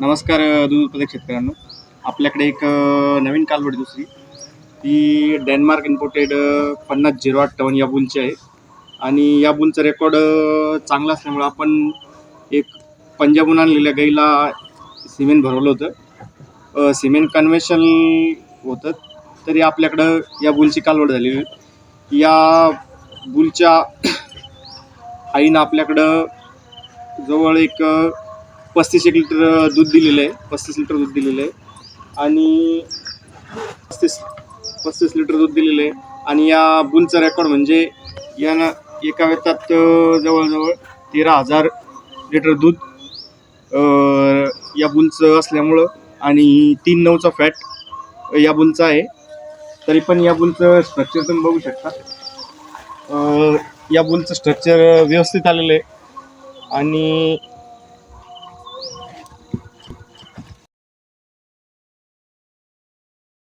नमस्कार दूध उत्पादक शेतकऱ्यांनो. आपल्याकडे एक नवीन कालवड दुसरी ती डेन्मार्क इम्पोर्टेड 50-08 या बुलची आहे. आणि या बुलचा रेकॉर्ड चांगला असल्यामुळे आपण एक पंजाबहून आणलेल्या गाईला सिमेंट भरवलं होतं. सिमेंट कन्व्हेन्शन होतं तरी आपल्याकडं या बुलची कालवड झालेली. या बुलच्या आईनं आपल्याकडं जवळ एक 35 लिटर दूध दिलेलं आहे. 35 लिटर दूध दिलेलं आहे आणि 35 लिटर दूध दिलेलं आहे. आणि या बुलचा रेकॉर्ड म्हणजे यानं एका वेतात जवळजवळ 13,000 लिटर दूध या बुलचं असल्यामुळं आणि 3.9चा फॅट या बुलचा आहे. तरी पण या बुलचं स्ट्रक्चर तुम्ही बघू शकता. या बुलचं स्ट्रक्चर व्यवस्थित आलेलं आहे आणि